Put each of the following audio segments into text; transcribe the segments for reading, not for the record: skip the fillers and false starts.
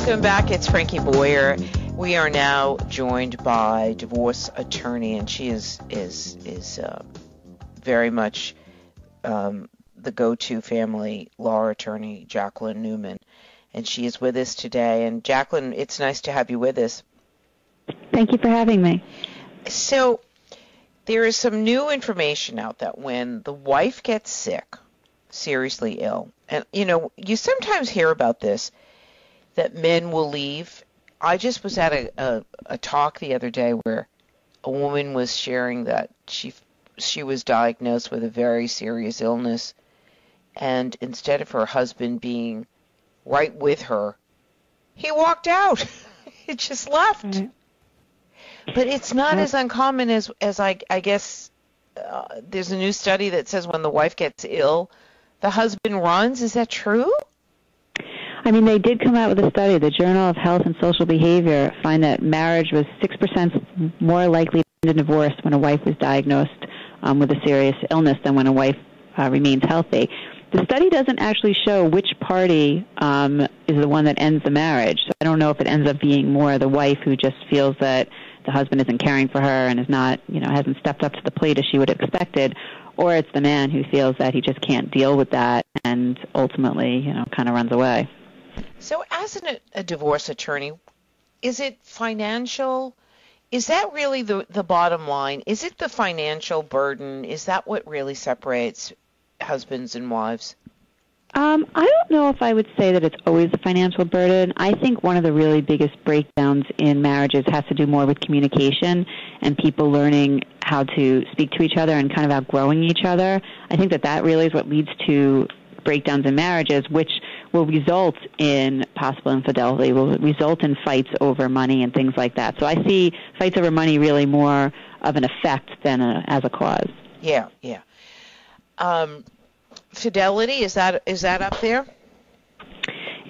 Welcome back. It's Frankie Boyer. We are now joined by divorce attorney, and she is very much the go-to family law attorney, Jacqueline Newman, and she is with us today. And Jacqueline, it's nice to have you with us. Thank you for having me. So there is some new information out that when the wife gets sick, seriously ill, and you sometimes hear about this, that men will leave. I just was at a talk the other day where a woman was sharing that she was diagnosed with a very serious illness, and instead of her husband being right with her, he walked out. He just left. Mm-hmm. But it's not as uncommon as I guess. There's a new study that says when the wife gets ill, the husband runs. Is that true? I mean, they did come out with a study. The Journal of Health and Social Behavior find that marriage was 6% more likely to end in divorce when a wife was diagnosed with a serious illness than when a wife remains healthy. The study doesn't actually show which party is the one that ends the marriage. So I don't know if it ends up being more the wife who just feels that the husband isn't caring for her and is not, hasn't stepped up to the plate as she would have expected, or it's the man who feels that he just can't deal with that and ultimately, kind of runs away. So as a divorce attorney, is it financial? Is that really the bottom line? Is it the financial burden? Is that what really separates husbands and wives? I don't know if I would say that it's always the financial burden. I think one of the really biggest breakdowns in marriages has to do more with communication and people learning how to speak to each other and kind of outgrowing each other. I think that really is what leads to breakdowns in marriages, which will result in possible infidelity, will result in fights over money and things like that. So I see fights over money really more of an effect than as a cause. Yeah. Fidelity, is that up there?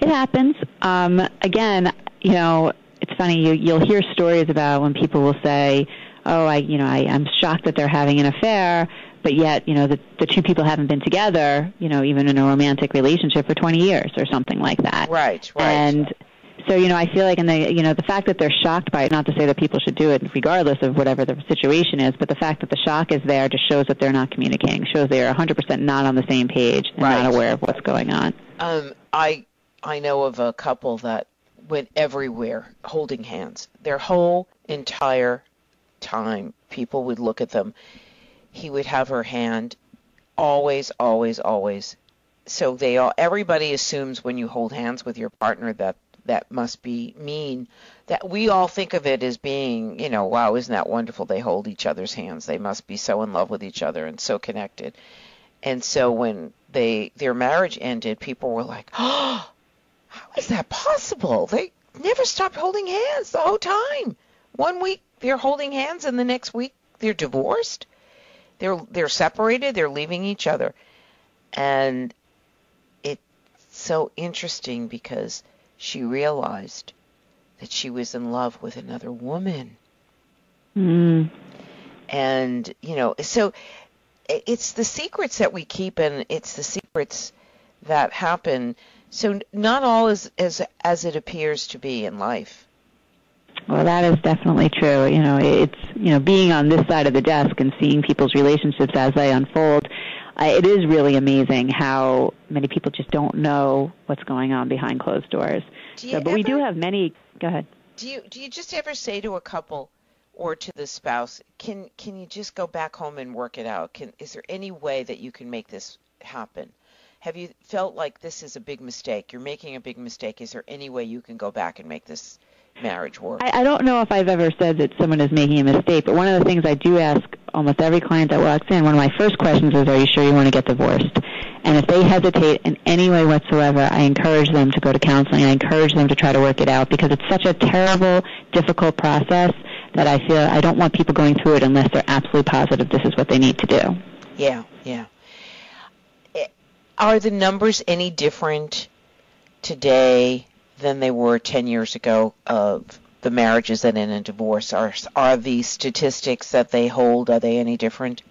It happens. Again, it's funny. You'll hear stories about when people will say, "Oh, I'm shocked that they're having an affair," but yet, the two people haven't been together, even in a romantic relationship for 20 years or something like that. Right. And so, I feel like the fact that they're shocked by it, not to say that people should do it regardless of whatever the situation is, but the fact that the shock is there just shows that they're not communicating, shows they are 100% not on the same page and not aware of what's going on. I know of a couple that went everywhere holding hands. Their whole entire time, people would look at them. He would have her hand always, always, always. So everybody assumes when you hold hands with your partner that must mean that we all think of it as being, wow, isn't that wonderful? They hold each other's hands. They must be so in love with each other and so connected. And so when their marriage ended, people were like, oh, how is that possible? They never stopped holding hands the whole time. 1 week they're holding hands and the next week they're divorced. They're separated. They're leaving each other. And it's so interesting because she realized that she was in love with another woman. Mm. And, so it's the secrets that we keep and it's the secrets that happen. So not all is as it appears to be in life. Well, that is definitely true. It's, being on this side of the desk and seeing people's relationships as they unfold, it is really amazing how many people just don't know what's going on behind closed doors. We do have many. Go ahead. Do you just ever say to a couple or to the spouse, can you just go back home and work it out? Is there any way that you can make this happen? Have you felt like this is a big mistake? You're making a big mistake. Is there any way you can go back and make this marriage work? I don't know if I've ever said that someone is making a mistake, but one of the things I do ask almost every client that walks in, one of my first questions is, are you sure you want to get divorced? And if they hesitate in any way whatsoever, I encourage them to go to counseling. I encourage them to try to work it out because it's such a terrible, difficult process that I feel I don't want people going through it unless they're absolutely positive this is what they need to do. Yeah. Are the numbers any different today than they were 10 years ago of the marriages that end in divorce? Are the statistics that they hold, are they any different?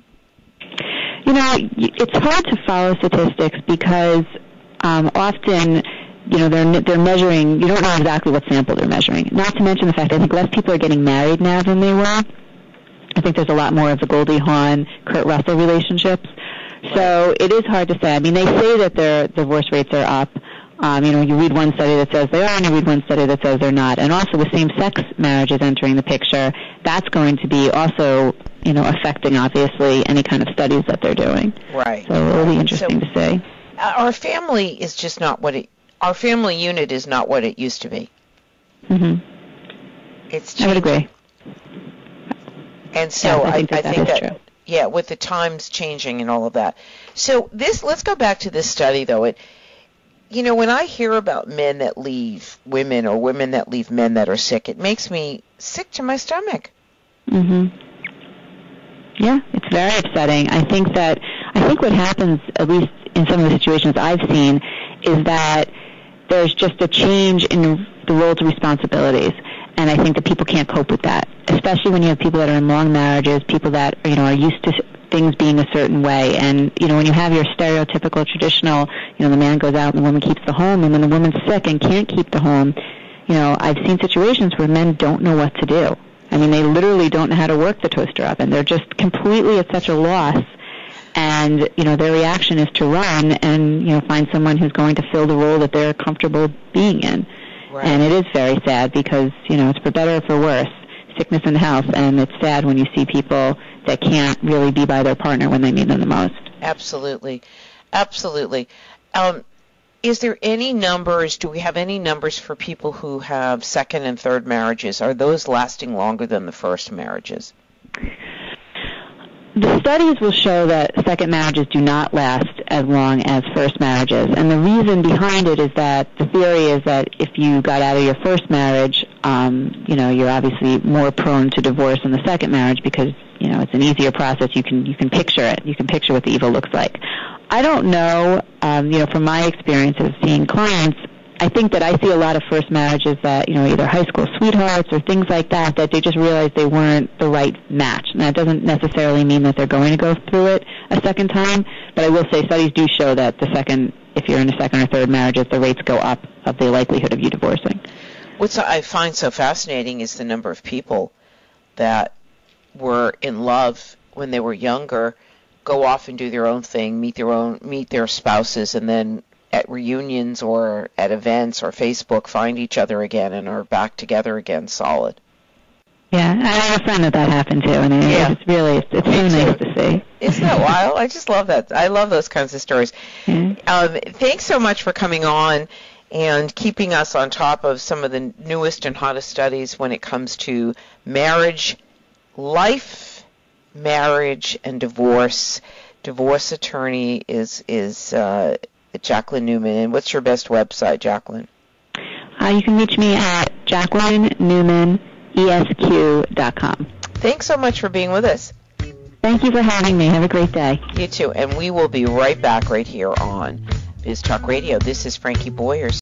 It's hard to follow statistics because often they're measuring. You don't know exactly what sample they're measuring. Not to mention the fact I think less people are getting married now than they were. I think there's a lot more of the Goldie Hawn, Kurt Russell relationships. So it is hard to say. I mean, they say that their divorce rates are up. You read one study that says they are, and you read one study that says they're not. And also with same-sex marriages entering the picture, that's going to be also, affecting, obviously, any kind of studies that they're doing. Right. So it'll be interesting to see. Our family is just not our family unit is not what it used to be. Mm-hmm. It's changing. I would agree. And so yes, I think that true. Yeah, with the times changing and all of that. So let's go back to this study, though. When I hear about men that leave women or women that leave men that are sick, it makes me sick to my stomach. Mhm. Yeah, it's very upsetting. I think what happens, at least in some of the situations I've seen, is that there's just a change in the roles and responsibilities, and I think that people can't cope with that, especially when you have people that are in long marriages, people that are used to things being a certain way. And, when you have your stereotypical, traditional, the man goes out and the woman keeps the home, and when the woman's sick and can't keep the home, I've seen situations where men don't know what to do. I mean, they literally don't know how to work the toaster oven. They're just completely at such a loss. And, their reaction is to run and, find someone who's going to fill the role that they're comfortable being in. Right. And it is very sad because, it's for better or for worse, sickness in the house. And it's sad when you see people that can't really be by their partner when they need them the most. Absolutely. Absolutely. Is there any numbers, do we have any numbers for people who have second and third marriages? Are those lasting longer than the first marriages? The studies will show that second marriages do not last as long as first marriages. And the reason behind it is that the theory is that if you got out of your first marriage, you're obviously more prone to divorce in the second marriage because, it's an easier process. You can picture it. You can picture what the evil looks like. I don't know, from my experience of seeing clients, I think that I see a lot of first marriages that, either high school sweethearts or things like that they just realized they weren't the right match. And that doesn't necessarily mean that they're going to go through it a second time, but I will say studies do show that if you're in a second or third marriages, the rates go up of the likelihood of you divorcing. What I find so fascinating is the number of people that were in love when they were younger, go off and do their own thing, meet their spouses, and then at reunions or at events or Facebook find each other again and are back together again solid. Yeah, I have a friend that happened to, and it's so nice to see. Isn't that wild? I just love that. I love those kinds of stories. Mm-hmm. Thanks so much for coming on and keeping us on top of some of the newest and hottest studies when it comes to marriage, life, marriage, and divorce. Divorce attorney is Jacqueline Newman. And what's your best website, Jacqueline? You can reach me at JacquelineNewmanESQ.com. Thanks so much for being with us. Thank you for having me. Have a great day. You too. And we will be right back right here on Biz Talk Radio. This is Frankie Boyers.